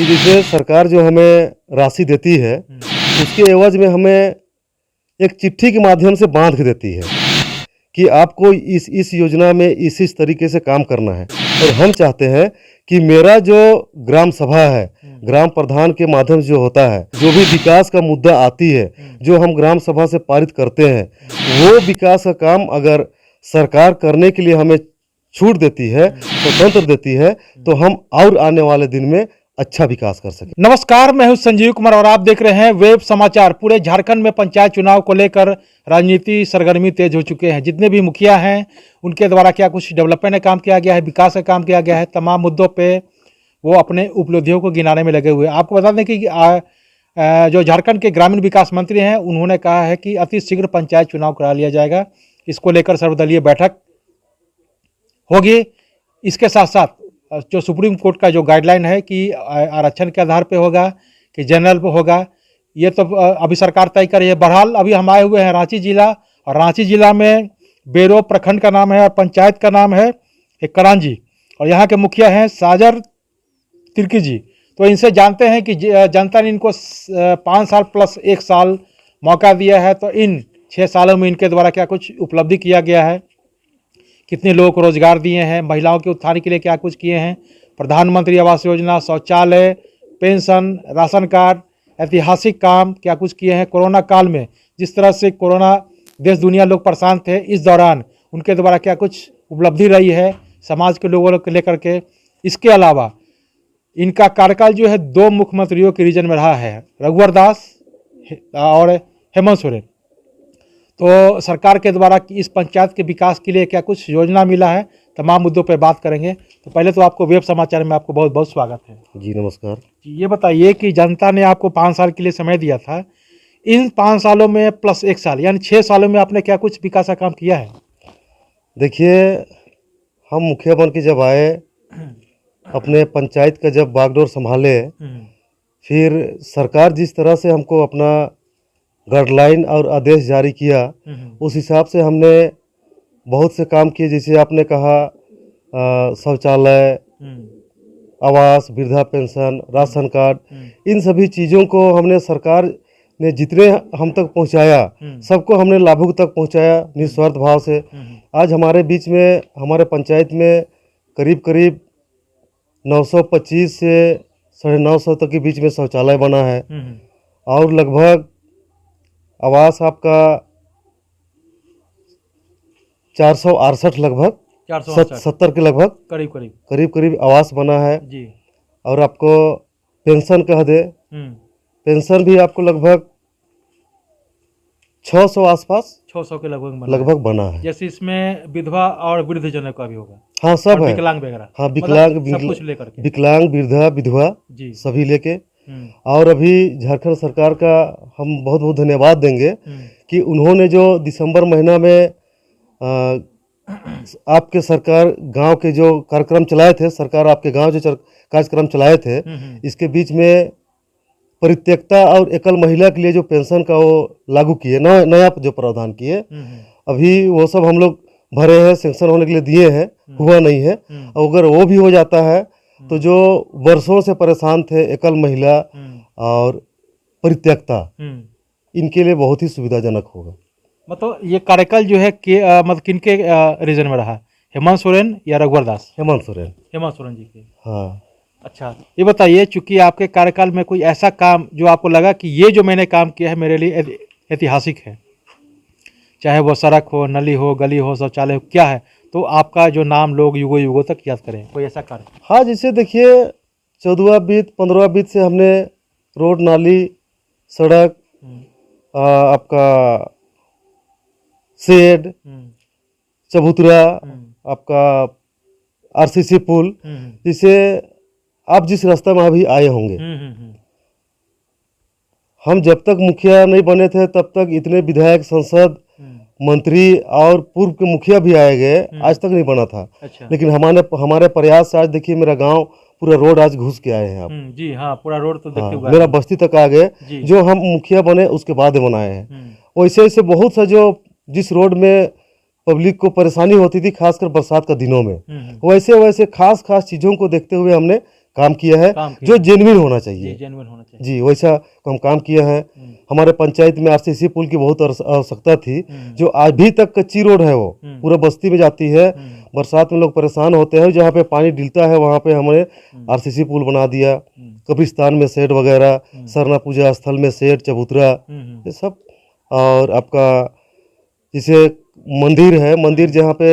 कि जैसे सरकार जो हमें राशि देती है उसके एवज में हमें एक चिट्ठी के माध्यम से बांध के देती है कि आपको इस योजना में इस तरीके से काम करना है। और हम चाहते हैं कि मेरा जो ग्राम सभा है, ग्राम प्रधान के माध्यम से जो होता है, जो भी विकास का मुद्दा आती है, जो हम ग्राम सभा से पारित करते हैं, वो विकास का काम अगर सरकार करने के लिए हमें छूट देती है, स्वतंत्र देती है, तो हम और आने वाले दिन में अच्छा विकास कर सकें। नमस्कार, मैं हूं संजीव कुमार और आप देख रहे हैं वेब समाचार। पूरे झारखंड में पंचायत चुनाव को लेकर राजनीति सरगर्मी तेज हो चुके हैं। जितने भी मुखिया हैं उनके द्वारा क्या कुछ डेवलपमेंट का काम किया गया है, विकास का काम किया गया है, तमाम मुद्दों पे वो अपने उपलब्धियों को गिनाने में लगे हुए हैं। आपको बता दें कि जो झारखंड के ग्रामीण विकास मंत्री हैं उन्होंने कहा है कि अति शीघ्र पंचायत चुनाव करा लिया जाएगा। इसको लेकर सर्वदलीय बैठक होगी। इसके साथ साथ जो सुप्रीम कोर्ट का जो गाइडलाइन है कि आरक्षण के आधार पे होगा कि जनरल पे होगा, ये तो अभी सरकार तय कर रही है। बहरहाल अभी हम आए हुए हैं रांची जिला, और रांची जिला में बेरो प्रखंड का नाम है और पंचायत का नाम है करांजी, और यहाँ के मुखिया हैं साजर तिर्की जी। तो इनसे जानते हैं कि जनता ने इनको 5 साल प्लस 1 साल मौका दिया है, तो इन 6 सालों में इनके द्वारा क्या कुछ उपलब्धि किया गया है, कितने लोगों को रोजगार दिए हैं, महिलाओं के उत्थान के लिए क्या कुछ किए हैं, प्रधानमंत्री आवास योजना, शौचालय, पेंशन, राशन कार्ड, ऐतिहासिक काम क्या कुछ किए हैं। कोरोना काल में जिस तरह से कोरोना देश दुनिया लोग परेशान थे, इस दौरान उनके द्वारा क्या कुछ उपलब्धि रही है समाज के लोगों को लेकर के। इसके अलावा इनका कार्यकाल जो है 2 मुख्यमंत्रियों के रीजन में रहा है, रघुवर दास और हेमंत सोरेन। तो सरकार के द्वारा इस पंचायत के विकास के लिए क्या कुछ योजना मिला है, तमाम मुद्दों पर बात करेंगे। तो पहले तो आपको वेब समाचार में आपको बहुत बहुत स्वागत है। जी नमस्कार। ये बताइए कि जनता ने आपको 5 साल के लिए समय दिया था, इन 5 सालों में प्लस 1 साल यानी 6 सालों में आपने क्या कुछ विकास का काम किया है? देखिए, हम मुखिया बन के जब आए, अपने पंचायत का जब बागडोर संभाले, फिर सरकार जिस तरह से हमको अपना गाइडलाइन और आदेश जारी किया, उस हिसाब से हमने बहुत से काम किए। जैसे आपने कहा शौचालय, आवास, वृद्धा पेंशन, राशन कार्ड, इन सभी चीज़ों को हमने सरकार ने जितने हम तक पहुंचाया, सबको हमने लाभुक तक पहुंचाया निस्वार्थ भाव से। आज हमारे बीच में, हमारे पंचायत में करीब करीब 925 से 950 तक के बीच में शौचालय बना है, और लगभग आवास आपका 468 लगभग 470 के लगभग करीब आवास बना है जी। और आपको पेंशन कह दे, पेंशन भी आपको लगभग 600 आसपास 600 के लगभग बना है। जैसे इसमें विधवा और वृद्धजनों का भी होगा। हाँ, सब है, विकलांग वगैरह। हाँ, सब कुछ लेकर के, विकलांग, वृद्धा, विधवा जी, सभी लेके। और अभी झारखंड सरकार का हम बहुत बहुत धन्यवाद देंगे कि उन्होंने जो दिसंबर महीना में आपके सरकार गांव के जो कार्यक्रम चलाए थे, सरकार आपके गांव जो कार्यक्रम चलाए थे, इसके बीच में परित्यक्ता और एकल महिला के लिए जो पेंशन का वो लागू किए, नया जो प्रावधान किए, अभी वो सब हम लोग भरे हैं, सेंक्शन होने के लिए दिए हैं, हुआ नहीं है। अगर वो भी हो जाता है तो जो वर्षों से परेशान थे एकल महिला और परित्यक्ता, इनके लिए बहुत ही सुविधाजनक होगा। मतलब ये कार्यकाल जो है मतलब किनके रीजन में रहा, हेमंत सोरेन या रघुवर दास? हेमंत सोरेन जी के। हाँ। अच्छा, ये बताइए, चूंकि आपके कार्यकाल में कोई ऐसा काम जो आपको लगा कि ये जो मैंने काम किया है मेरे लिए ऐतिहासिक है, चाहे वो सड़क हो, नली हो, गली हो, शौचालय हो, क्या है, तो आपका जो नाम लोग युगों युगों तक याद करें, कोई ऐसा कार्य? हाँ, जैसे देखिए 14वां बीत 15वां बीत से हमने रोड, नाली, सड़क, आपका शेड, चबूतरा, आपका आरसीसी पुल, जिसे आप जिस रास्ता में अभी आए होंगे, हम जब तक मुखिया नहीं बने थे तब तक इतने विधायक, सांसद, मंत्री और पूर्व के मुखिया भी आए गए, आज तक नहीं बना था। अच्छा। लेकिन हमारे प्रयास से आज देखिए मेरा गांव पूरा रोड आज घुस के आए हैं आप। जी हाँ, पूरा रोड तो देखते हुए मेरा बस्ती तक आ गए, जो हम मुखिया बने उसके बाद बनाए हैं। वैसे ऐसे बहुत सा जो जिस रोड में पब्लिक को परेशानी होती थी खासकर बरसात का दिनों में, वैसे खास चीज़ों को देखते हुए हमने काम किया है काम किया जो है। जेन्युइन होना चाहिए। जेन्युइन होना चाहिए। जी, वैसा हम काम किए हैं। हमारे पंचायत में आरसीसी पुल की बहुत आवश्यकता थी, जो अभी तक कच्ची रोड है, वो पूरा बस्ती में जाती है। बरसात में लोग परेशान होते हैं, जहाँ पे पानी ढिलता है वहाँ पे हमने आरसीसी पुल बना दिया। कब्रिस्तान में शेड वगैरह, सरना पूजा स्थल में शेड, चबूतरा, ये सब। और आपका जैसे मंदिर है, मंदिर जहाँ पे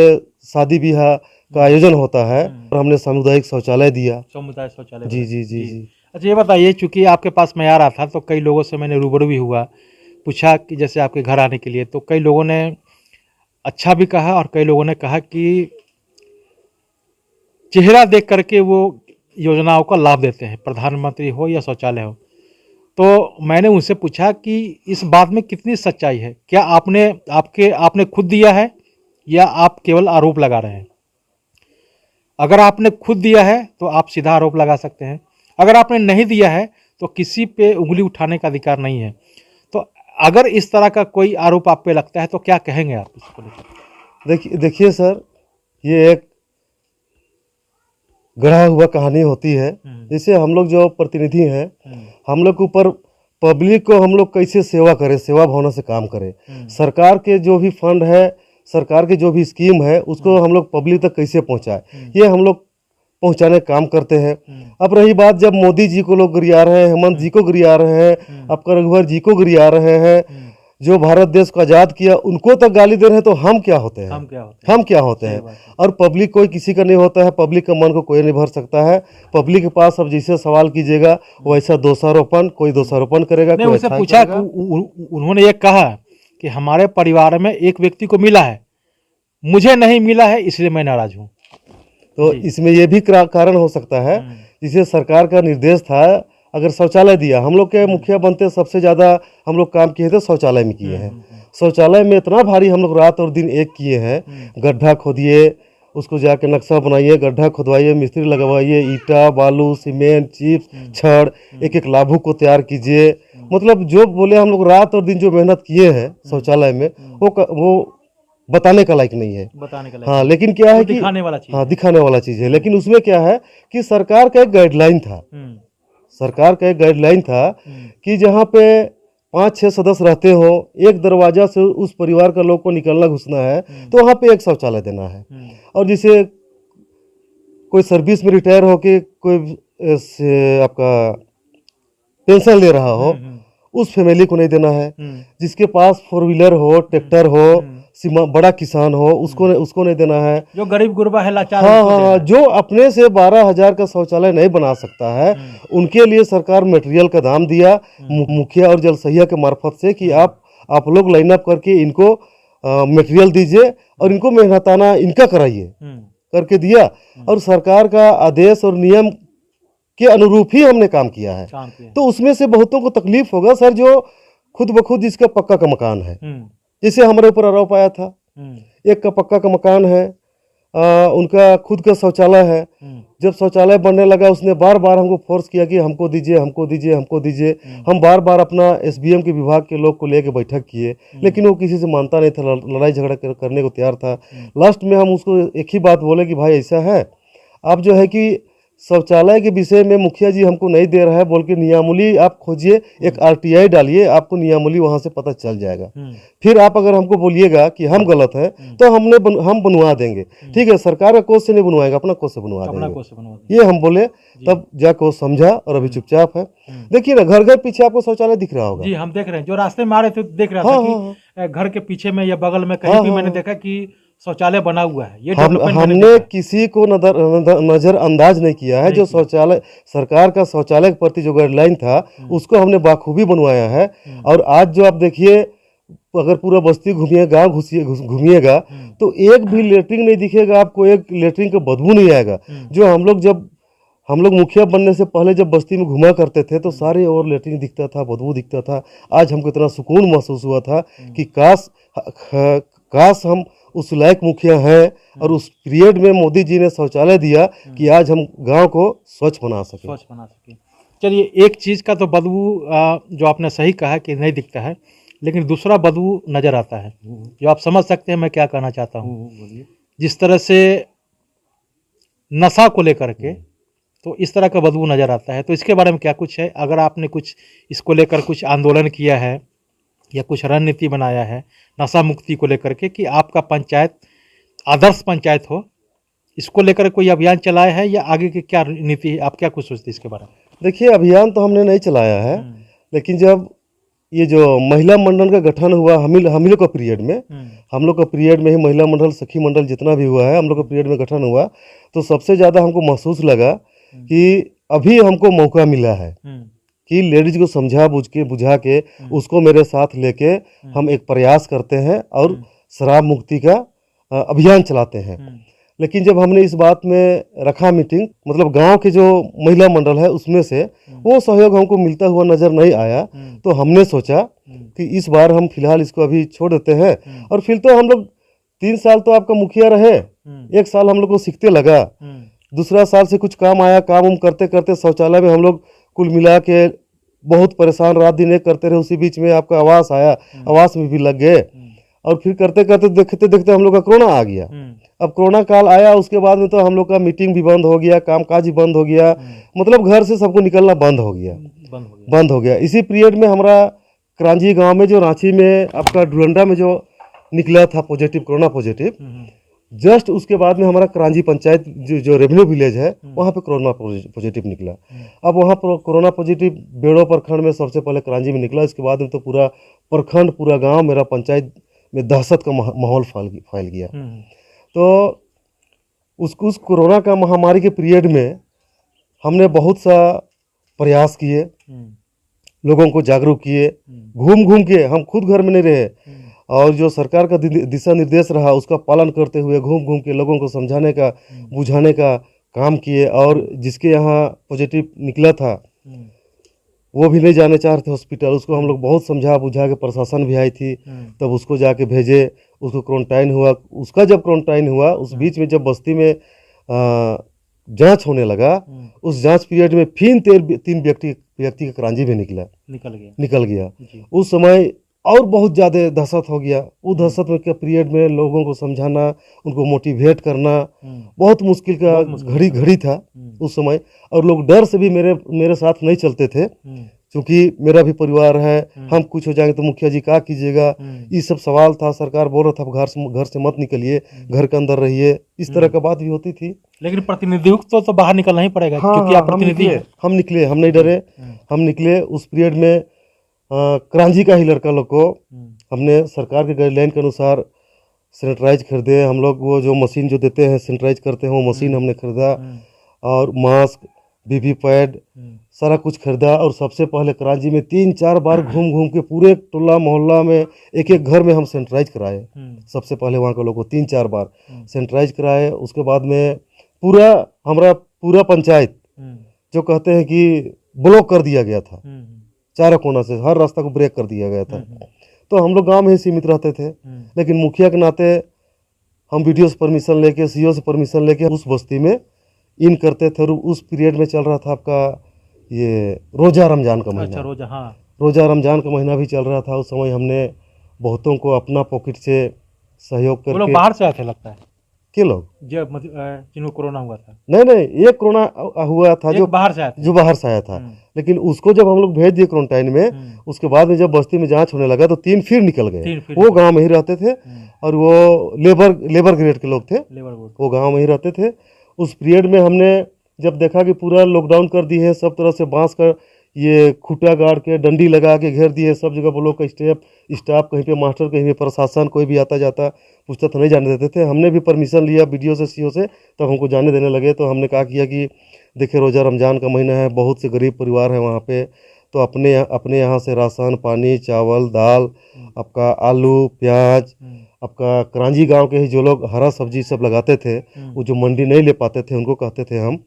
शादी ब्याह का आयोजन होता है, और हमने सामुदायिक शौचालय दिया। समुदाय शौचालय। जी जी जी जी। अच्छा, ये बताइए, चूंकि आपके पास मैं आ रहा था तो कई लोगों से मैंने रूबरू भी हुआ, पूछा कि जैसे आपके घर आने के लिए, तो कई लोगों ने अच्छा भी कहा और कई लोगों ने कहा कि चेहरा देख करके वो योजनाओं का लाभ देते हैं, प्रधानमंत्री हो या शौचालय हो। तो मैंने उनसे पूछा कि इस बात में कितनी सच्चाई है, क्या आपने खुद दिया है या आप केवल आरोप लगा रहे हैं? अगर आपने खुद दिया है तो आप सीधा आरोप लगा सकते हैं, अगर आपने नहीं दिया है तो किसी पे उंगली उठाने का अधिकार नहीं है। तो अगर इस तरह का कोई आरोप आप पे लगता है तो क्या कहेंगे आप इसको लेकर? देखिए सर, ये एक गढ़ा हुआ कहानी होती है। जैसे हम लोग जो प्रतिनिधि हैं, हम लोग के ऊपर पब्लिक को हम लोग कैसे सेवा करें, सेवा भावना से काम करें। सरकार के जो भी फंड है, सरकार की जो भी स्कीम है, उसको हम लोग पब्लिक तक कैसे पहुंचाए, ये हम लोग पहुंचाने का काम करते हैं। अब रही बात, जब मोदी जी को लोग गिरिया रहे हैं, हेमंत जी को गिरिया रहे हैं, आपका रघुवर जी को गिरिया रहे हैं, जो भारत देश को आज़ाद किया उनको तक गाली दे रहे हैं, तो हम क्या होते हैं? हम क्या होते हैं? और पब्लिक कोई किसी का नहीं होता है, पब्लिक का मन को कोई नहीं भर सकता है। पब्लिक के पास अब जैसे सवाल कीजिएगा वैसा दोषारोपण, कोई दोषारोपण करेगा, कोई उनसे पूछा, उन्होंने ये कहा कि हमारे परिवार में एक व्यक्ति को मिला है, मुझे नहीं मिला है, इसलिए मैं नाराज हूँ। तो इसमें यह भी कारण हो सकता है, जिसे सरकार का निर्देश था, अगर शौचालय दिया, हम लोग के मुखिया बनते सबसे ज़्यादा हम लोग काम किए थे शौचालय में किए हैं। शौचालय में इतना भारी हम लोग रात और दिन एक किए हैं। गड्ढा खोदिए, उसको जाके नक्शा बनाइए, गड्ढा खुदवाइए, मिस्त्री लगवाइए, ईटा, बालू, सीमेंट, चिप्स, छड़, एक एक लाभू को तैयार कीजिए। मतलब जो बोले, हम लोग रात और दिन जो मेहनत किए हैं शौचालय में, वो बताने का लायक नहीं है। हाँ, लेकिन क्या है कि दिखाने वाला चीज़ है। लेकिन उसमें क्या है कि सरकार का एक गाइडलाइन था, कि जहाँ पे 5-6 सदस्य रहते हो, एक दरवाजा से उस परिवार का लोग को निकलना घुसना है, तो वहाँ पे एक शौचालय देना है। और जिसे कोई सर्विस में रिटायर होके कोई आपका पेंशन ले रहा हो, उस फैमिली को नहीं देना है। जिसके पास 4 व्हीलर हो, ट्रैक्टर हो, बड़ा किसान हो, उसको नहीं देना है। जो गरीब गुरबा है, लाचार, हाँ, जो अपने से 12,000 का शौचालय नहीं बना सकता है, उनके लिए सरकार मटेरियल का दाम दिया मुखिया और जलसहिया के मार्फत से, कि आप लोग लाइन अप करके इनको मटेरियल दीजिए और इनको मेहनताना इनका कराइए, करके दिया। और सरकार का आदेश और नियम के अनुरूप ही हमने काम किया है। तो उसमें से बहुतों को तकलीफ होगा सर, जो खुद ब खुद जिसका पक्का का मकान है। जैसे हमारे ऊपर आरोप आया था, एक का पक्का का मकान है, उनका खुद का शौचालय है। जब शौचालय बनने लगा, उसने बार बार हमको फोर्स किया कि हमको दीजिए, हमको दीजिए, हमको दीजिए। हम बार बार अपना एसबीएम के विभाग के लोग को लेकर बैठक किए, लेकिन वो किसी से मानता नहीं था, लड़ाई झगड़ा करने को तैयार था। लास्ट में हम उसको एक ही बात बोले कि भाई ऐसा है, आप जो है कि शौचालय के विषय में मुखिया जी हमको नहीं दे रहा है, बोल के नियमावली आप खोजिए, एक आरटीआई डालिए, आपको नियमावली वहां से पता चल जाएगा। फिर आप अगर हमको बोलिएगा कि हम गलत हैं, तो हम बनवा देंगे। ठीक है, सरकार का कोष से नहीं बनवाएगा, अपना कोष से बनवा देंगे, ये हम बोले। तब जाकर वो समझा और अभी चुपचाप है। देखिए ना, घर घर पीछे आपको शौचालय दिख रहा होगा। जी, हम देख रहे हैं, जो रास्ते में आ रहे थे देख रहा था कि घर के पीछे में या बगल में कहीं भी मैंने देखा कि शौचालय बना हुआ है। ये हमने किसी को नजरअंदाज नहीं किया है। जो शौचालय, सरकार का शौचालय के प्रति जो गाइडलाइन था, उसको हमने बाखूबी बनवाया है। और आज जो आप देखिए, अगर पूरा बस्ती घूमिएगा, गाँव घूमिएगा, तो एक भी लेटरिन नहीं दिखेगा आपको, एक लेटरिन का बदबू नहीं आएगा। जो हम लोग मुखिया बनने से पहले जब बस्ती में घुमा करते थे, तो सारे और लेटरिन दिखता था, बदबू दिखता था। आज हमको इतना सुकून महसूस हुआ था कि काश हम उस लायक मुखिया हैं, और उस पीरियड में मोदी जी ने शौचालय दिया कि आज हम गांव को स्वच्छ बना सके। चलिए, एक चीज़ का तो बदबू जो आपने सही कहा कि नहीं दिखता है, लेकिन दूसरा बदबू नज़र आता है, जो आप समझ सकते हैं मैं क्या कहना चाहता हूँ। जिस तरह से नशा को लेकर के, तो इस तरह का बदबू नज़र आता है। तो इसके बारे में क्या कुछ है? अगर आपने कुछ इसको लेकर कुछ आंदोलन किया है या कुछ रणनीति बनाया है नशा मुक्ति को लेकर के कि आपका पंचायत आदर्श पंचायत हो, इसको लेकर कोई अभियान चलाया है या आगे की क्या नीति है? आप क्या कुछ सोचते हैं इसके बारे में? देखिए, अभियान तो हमने नहीं चलाया है, लेकिन जब ये जो महिला मंडल का गठन हुआ हम लोग का पीरियड में, हम लोग का पीरियड में ही महिला मंडल, सखी मंडल जितना भी हुआ है, हम लोग का पीरियड में गठन हुआ, तो सबसे ज़्यादा हमको महसूस लगा कि अभी हमको मौका मिला है कि लेडीज को बुझा के उसको मेरे साथ लेके हम एक प्रयास करते हैं और शराब मुक्ति का अभियान चलाते हैं। लेकिन जब हमने इस बात में रखा मीटिंग, मतलब गांव के जो महिला मंडल है उसमें से वो सहयोग हमको मिलता हुआ नजर नहीं आया, तो हमने सोचा कि इस बार हम फिलहाल इसको अभी छोड़ देते हैं। और फिर तो हम लोग 3 साल तो आपका मुखिया रहे, 1 साल हम लोग को सीखते लगा, दूसरा साल से कुछ काम आया, काम करते करते शौचालय में हम लोग कुल मिला के बहुत परेशान, रात दिन एक करते रहे। उसी बीच में आपका आवास आया, आवास में भी लग गए, और फिर करते करते देखते देखते हम लोग का कोरोना आ गया। अब कोरोना काल आया, उसके बाद में तो हम लोग का मीटिंग भी बंद हो गया, कामकाज भी बंद हो गया, मतलब घर से सबको निकलना बंद हो गया। इसी पीरियड में हमारा क्रांजी गांव में जो रांची में आपका डुरंडा में जो निकला था पॉजिटिव, कोरोना पॉजिटिव, जस्ट उसके बाद में हमारा क्रांजी पंचायत जो रेवेन्यू विलेज है वहाँ पे कोरोना पॉजिटिव निकला। अब वहाँ पर कोरोना पॉजिटिव बेड़ो प्रखंड में सबसे पहले क्रांजी में निकला, इसके बाद में तो पूरा प्रखंड, पूरा गाँव, मेरा पंचायत में दहशत का माहौल फैल गया। तो उस कोरोना का महामारी के पीरियड में हमने बहुत सा प्रयास किए, लोगों को जागरूक किए, घूम घूम के, हम खुद घर में नहीं रहे, और जो सरकार का दिशा निर्देश रहा उसका पालन करते हुए घूम घूम के लोगों को समझाने का, बुझाने का काम किए। और जिसके यहाँ पॉजिटिव निकला था वो भी नहीं जाने चाह रहे थे हॉस्पिटल, उसको हम लोग बहुत समझा बुझा के, प्रशासन भी आई थी, तब उसको जाके भेजे, उसको क्वारंटाइन हुआ। उसका जब क्वारंटाइन हुआ, उस बीच में जब बस्ती में जांच होने लगा, उस जांच पीरियड में फिर 3 व्यक्ति का क्रांजी भी निकल गया। उस समय और बहुत ज़्यादा दहशत हो गया। उस दहशत में के पीरियड में लोगों को समझाना, उनको मोटिवेट करना बहुत मुश्किल का घड़ी था उस समय। और लोग डर से भी मेरे साथ नहीं चलते थे, क्योंकि मेरा भी परिवार है, हम कुछ हो जाएंगे तो मुखिया जी क्या कीजिएगा, ये सब सवाल था। सरकार बोल रहा था घर से मत निकलिए, घर के अंदर रहिए, इस तरह का बात भी होती थी। लेकिन प्रतिनिधियों को तो बाहर निकलना ही पड़ेगा, क्योंकि आप प्रतिनिधि हैं। हम निकले, हम नहीं डरे, हम निकले। उस पीरियड में क्रांजी का ही लड़का लोग को हमने सरकार के गाइडलाइन के अनुसार सैनिटाइज खरीदे। हम लोग वो जो मशीन जो देते हैं सैनिटाइज करते हैं, वो मशीन हमने खरीदा, और मास्क, बीबी पैड, सारा कुछ खरीदा। और सबसे पहले क्रांजी में 3-4 बार घूम घूम के पूरे टोला मोहल्ला में, एक एक घर में हम सैनिटाइज कराए। सबसे पहले वहाँ के लोगों को 3-4 बार सैनिटाइज कराए। उसके बाद में हमारा पूरा पंचायत जो कहते हैं कि ब्लॉक कर दिया गया था, चारों कोना से हर रास्ता को ब्रेक कर दिया गया था। तो हम लोग गांव में ही सीमित रहते थे, लेकिन मुखिया के नाते हम वीडियो से परमिशन लेके, सीओ से परमिशन लेके उस बस्ती में इन करते थे। और उस पीरियड में चल रहा था आपका ये रोजा रमजान का महीना। अच्छा, रोजा रमजान का महीना भी चल रहा था। उस समय हमने बहुतों को अपना पॉकेट से सहयोग करके, लोग बाहर से आए थे लगता है, के लोग जब जिनको कोरोना हुआ था। नहीं, ये कोरोना हुआ था जो बाहर से आया था, लेकिन उसको जब हम लोग भेज दिए क्वारंटाइन में, उसके बाद में जब बस्ती में जांच होने लगा तो 3 फिर निकल गए। वो गांव में ही रहते थे, और वो लेबर ग्रेड के लोग थे, वो गांव में ही रहते थे। उस पीरियड में हमने जब देखा कि पूरा लॉकडाउन कर दिए हैं, सब तरह से बांस का ये खूटा गाड़ के, डंडी लगा के घेर दिए, सब जगह वो लोग का स्टाफ, कहीं पे मास्टर, कहीं पे प्रशासन, कोई भी आता जाता पूछता तो नहीं जाने देते थे। हमने भी परमिशन लिया वीडियो से, सीओ से, तब हमको जाने देने लगे। तो हमने कहा किया कि देखिए रोज़ा रमज़ान का महीना है, बहुत से गरीब परिवार हैं वहाँ पे, तो अपने यहाँ से राशन पानी, चावल, दाल, आपका आलू, प्याज, आपका क्रांजी गांव के ही जो लोग हरा सब्जी सब लगाते थे, वो जो मंडी नहीं ले पाते थे, उनको कहते थे हम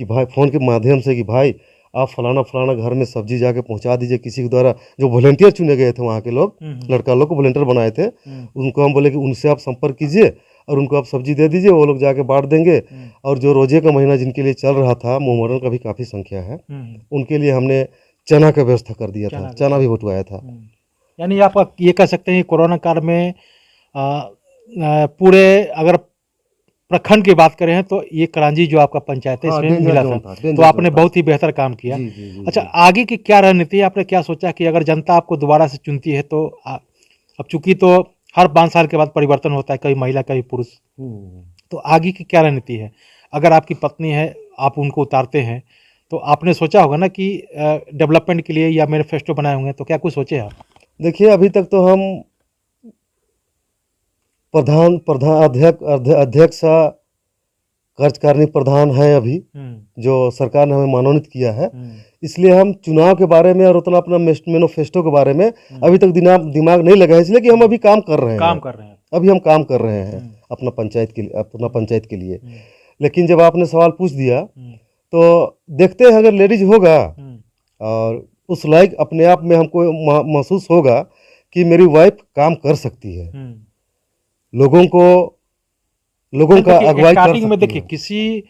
कि भाई फ़ोन के माध्यम से कि भाई आप फलाना घर में सब्जी जाके पहुंचा दीजिए किसी के द्वारा। जो वॉलंटियर चुने गए थे वहाँ के लोग, लड़का लोग को वॉलंटियर बनाए थे, उनको हम बोले कि उनसे आप संपर्क कीजिए और उनको आप सब्जी दे दीजिए, वो लोग जाके बांट देंगे। और जो रोजे का महीना जिनके लिए चल रहा था, मुहर्रम का भी काफ़ी संख्या है, उनके लिए हमने चना का व्यवस्था कर दिया था, चना भी बंटवाया था। यानी आप ये कह सकते हैं कोरोना काल में पूरे अगर प्रखंड की बात करें तो ये करांजी जो आपका पंचायत है हाँ, इसमें डेंजर मिला जोन था, था, डेंजर तो आपने जोन था। बहुत ही बेहतर काम किया। जी जी जी अच्छा, जी। आगे की क्या रणनीति है? आपने क्या सोचा कि अगर जनता आपको दोबारा से चुनती है तो अब चूंकि तो हर 5 साल के बाद परिवर्तन होता है, कभी महिला कभी पुरुष, हम्म। तो आगे की क्या रणनीति है? अगर आपकी पत्नी है, आप उनको उतारते हैं, तो आपने सोचा होगा ना कि डेवलपमेंट के लिए या मैनिफेस्टो बनाए होंगे, तो क्या कुछ सोचे आप? देखिए, अभी तक तो हम प्रधान प्रधान अध्यक्ष अध्यक्ष कार्यकारिणी प्रधान हैं अभी, जो सरकार ने हमें मनोनीत किया है। इसलिए हम चुनाव के बारे में और उतना अपना मैनिफेस्टो के बारे में अभी तक दिमाग नहीं लगा है, इसलिए कि हम अभी काम कर रहे हैं। अभी हम काम कर रहे हैं अपना पंचायत के लिए। लेकिन जब आपने सवाल पूछ दिया तो देखते हैं, अगर लेडीज होगा और उस लायक अपने आप में हमको महसूस होगा कि मेरी वाइफ काम कर सकती है, लोगों का अगुवाई कर स्टार्टिंग में सकती देखिए, है। किसी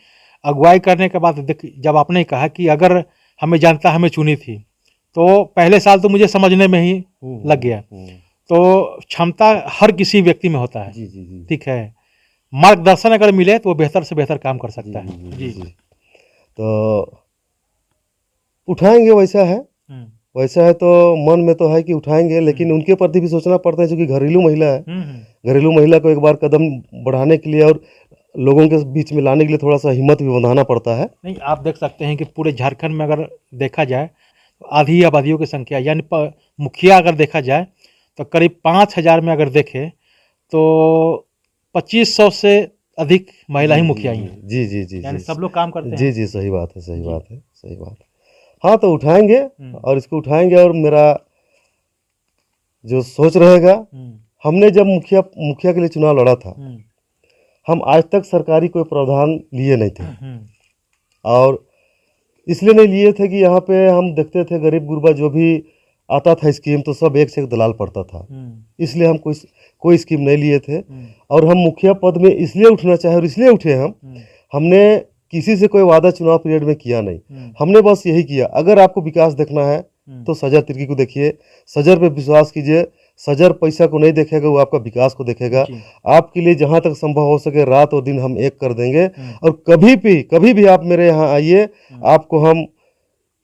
अगुवाई करने के बाद देखिए, जब आपने कहा कि अगर हमें जनता हमें चुनी थी, तो पहले साल तो मुझे समझने में ही लग गया। तो क्षमता हर किसी व्यक्ति में होता है, जी जी जी ठीक है, मार्गदर्शन अगर मिले तो वो बेहतर से बेहतर काम कर सकता है। जी। तो उठाएंगे, वैसा है तो मन में तो है कि उठाएंगे, लेकिन उनके प्रति भी सोचना पड़ता है, क्योंकि घरेलू महिला है। घरेलू महिला को एक बार कदम बढ़ाने के लिए और लोगों के बीच में लाने के लिए थोड़ा सा हिम्मत भी बंधाना पड़ता है। नहीं, आप देख सकते हैं कि पूरे झारखंड में अगर देखा जाए तो आधी आबादियों की संख्या, यानी मुखिया अगर देखा जाए तो करीब 5,000 में अगर देखें तो 2500 से अधिक महिला ही मुखिया ही हैं। जी जी जी यानी जी, सब लोग काम करते जी हैं। जी, सही बात है, सही बात है, सही बात है। हाँ, तो उठाएंगे और इसको उठाएंगे, और मेरा जो सोच रहेगा, हमने जब मुखिया के लिए चुनाव लड़ा था, हम आज तक सरकारी कोई प्रावधान लिए नहीं थे। और इसलिए नहीं लिए थे कि यहाँ पे हम देखते थे गरीब गुरबा जो भी आता था स्कीम, तो सब एक से एक दलाल पड़ता था। इसलिए हम कोई स्कीम नहीं लिए थे। और हम मुखिया पद में इसलिए उठना चाहे, और इसलिए उठे हमने किसी से कोई वादा चुनाव पीरियड में किया नहीं। हमने बस यही किया, अगर आपको विकास देखना है तो सजर तिर्की को देखिए, सजर पे विश्वास कीजिए। सजर पैसा को नहीं देखेगा, वो आपका विकास को देखेगा। आपके लिए जहां तक संभव हो सके रात और दिन हम एक कर देंगे। और कभी भी आप मेरे यहाँ आइए, आपको हम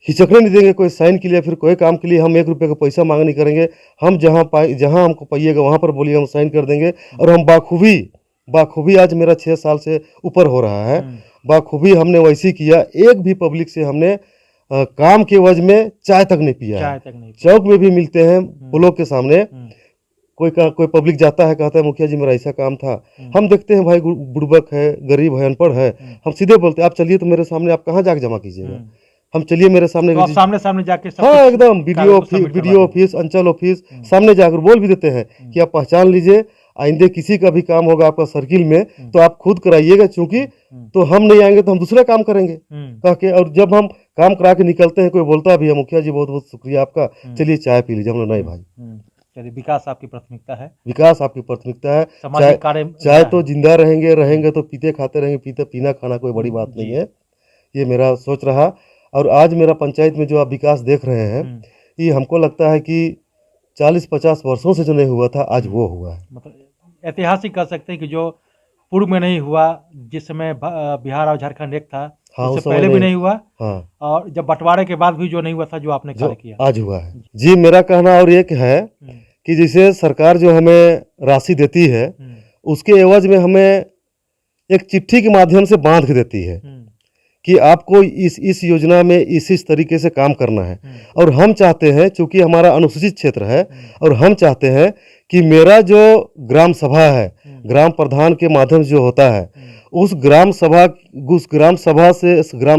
हिचकने नहीं देंगे कोई साइन के लिए, फिर कोई काम के लिए हम 1 रुपये का पैसा मांग नहीं करेंगे। हम जहाँ हमको पाइएगा वहाँ पर बोलिए, हम साइन कर देंगे। और हम बाखूबी आज मेरा 6 साल से ऊपर हो रहा है, बाखूबी हमने वैसे किया। एक भी पब्लिक से हमने काम के वजह में चाय तक नहीं पिया है। चौक में भी मिलते हैं, पुलों के सामने कोई पब्लिक जाता है, कहता है मुखिया जी मेरा ऐसा काम था। हम देखते हैं भाई बुड़बक है, गरीब है, अनपढ़ है, हम सीधे बोलते हैं आप चलिए तो मेरे सामने, आप कहाँ जाके जमा कीजिएगा, हम चलिए मेरे सामने। तो आप सामने जाके हाँ, एकदम वीडियो ऑफिस, अंचल ऑफिस सामने जाकर बोल भी देते हैं कि आप पहचान लीजिए, आइंदे किसी का भी काम होगा आपका सर्किल में तो आप खुद कराइएगा, क्योंकि तो हम नहीं आएंगे तो हम दूसरा काम करेंगे कह के। और जब हम काम करा के निकलते हैं, कोई बोलता भी है मुखिया जी बहुत बहुत शुक्रिया आपका, चलिए चाय पी लीजिए। हम लोग नहीं भाई, चलिए, विकास आपकी प्राथमिकता है, विकास आपकी प्राथमिकता है। सामाजिक कार्य चाय तो जिंदा रहेंगे तो पीते खाते रहेंगे, पीना खाना कोई बड़ी बात नहीं है। ये मेरा सोच रहा। और आज मेरा पंचायत में जो आप विकास देख रहे हैं, ये हमको लगता है कि 40-50 वर्षों से जो नहीं हुआ था, आज वो हुआ है। मतलब ऐतिहासिक कह सकते हैं कि जो पूर्व में नहीं हुआ, जिस समय बिहार और झारखंड एक था, हाँ, उससे पहले भी नहीं हुआ। हाँ, और जब बंटवारे के बाद भी जो नहीं हुआ था, जो आपने कार्य किया, आज हुआ है। जी, मेरा कहना और एक है कि जैसे सरकार जो हमें राशि देती है, उसके एवज में हमें एक चिट्ठी के माध्यम से बांध के देती है कि आपको इस योजना में इस तरीके से काम करना है। और हम चाहते हैं, चूंकि हमारा अनुसूचित क्षेत्र है, और हम चाहते हैं कि मेरा जो ग्राम सभा है, ग्राम प्रधान के माध्यम से जो होता है, उस ग्राम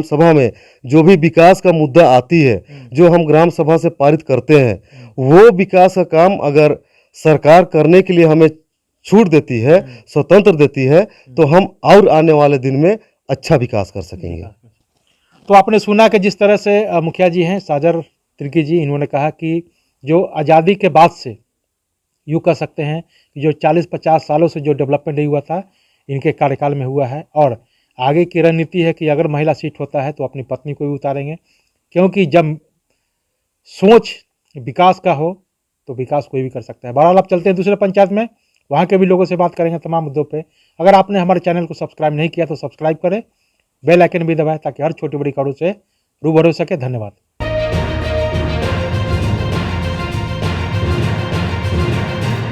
सभा में जो भी विकास का मुद्दा आती है, जो हम ग्राम सभा से पारित करते हैं, वो विकास का काम अगर सरकार करने के लिए हमें छूट देती है, स्वतंत्र देती है, तो हम और आने वाले दिन में अच्छा विकास कर सकेंगे। तो आपने सुना कि जिस तरह से मुखिया जी हैं साजर तिर्की जी, इन्होंने कहा कि जो आज़ादी के बाद से, यूँ कह सकते हैं कि जो 40-50 सालों से जो डेवलपमेंट नहीं हुआ था, इनके कार्यकाल में हुआ है। और आगे की रणनीति है कि अगर महिला सीट होता है तो अपनी पत्नी को भी उतारेंगे, क्योंकि जब सोच विकास का हो तो विकास कोई भी कर सकता है। बहरहाल आप चलते हैं दूसरे पंचायत में, वहाँ के भी लोगों से बात करेंगे तमाम मुद्दों पे। अगर आपने हमारे चैनल को सब्सक्राइब नहीं किया तो सब्सक्राइब करें, बेल आइकन भी दबाएं ताकि हर छोटी बड़ी खबरों से रूबरू हो सके। धन्यवाद।